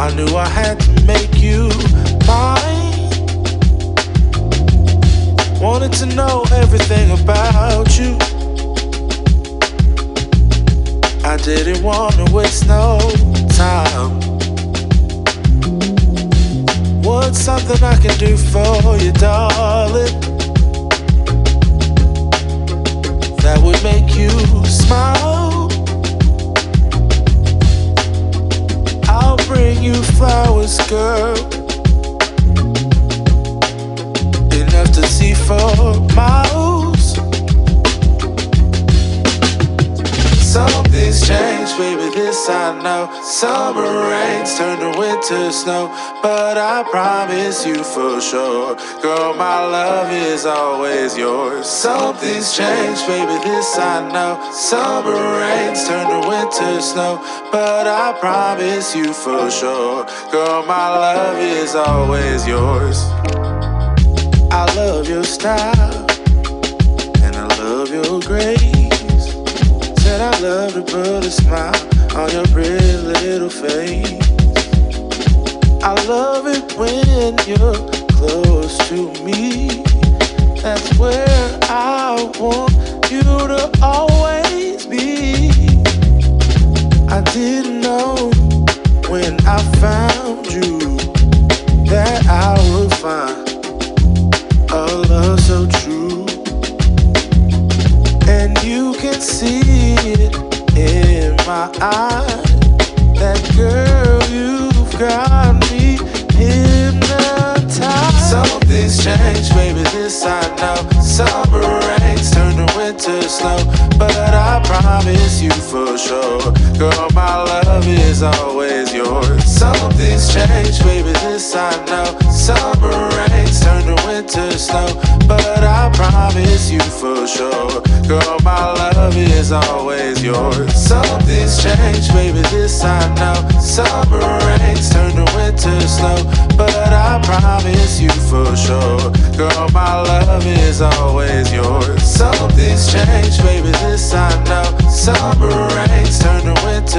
I knew I had to make you mine. Wanted to know everything about you. I didn't want to waste no time. What's something I can do for you, darling, that would make you smile? I'll bring you flowers, girl, enough to see for miles. Something's changed, baby, this I know. Summer rains turn to winter snow, but I promise you for sure, girl, my love is always yours. Something's changed, baby, this I know. Summer rains turn to winter snow, but I promise you for sure, girl, my love is always yours. I love your style, and I love your grace. Said I love to put a smile on your pretty little face. I love it when you're close to me. That's where I want you to always be. I didn't know when I found you that I would find a love so true. And you can see it in my eyes, that girl, you've got me hypnotized. Something's changed, baby, this I know. Summer rains turn to winter snow, but I promise you for sure, girl, my love is always yours. Something's changed, baby, this I know. Summer rains turn to winter snow, but I promise you for sure, girl, my love is always yours. Something's changed, baby, this I know. Summer rains turn to winter snow, but I promise you for sure, girl, my love is always yours. Something's changed, baby, this I know. Summer rains turn to winter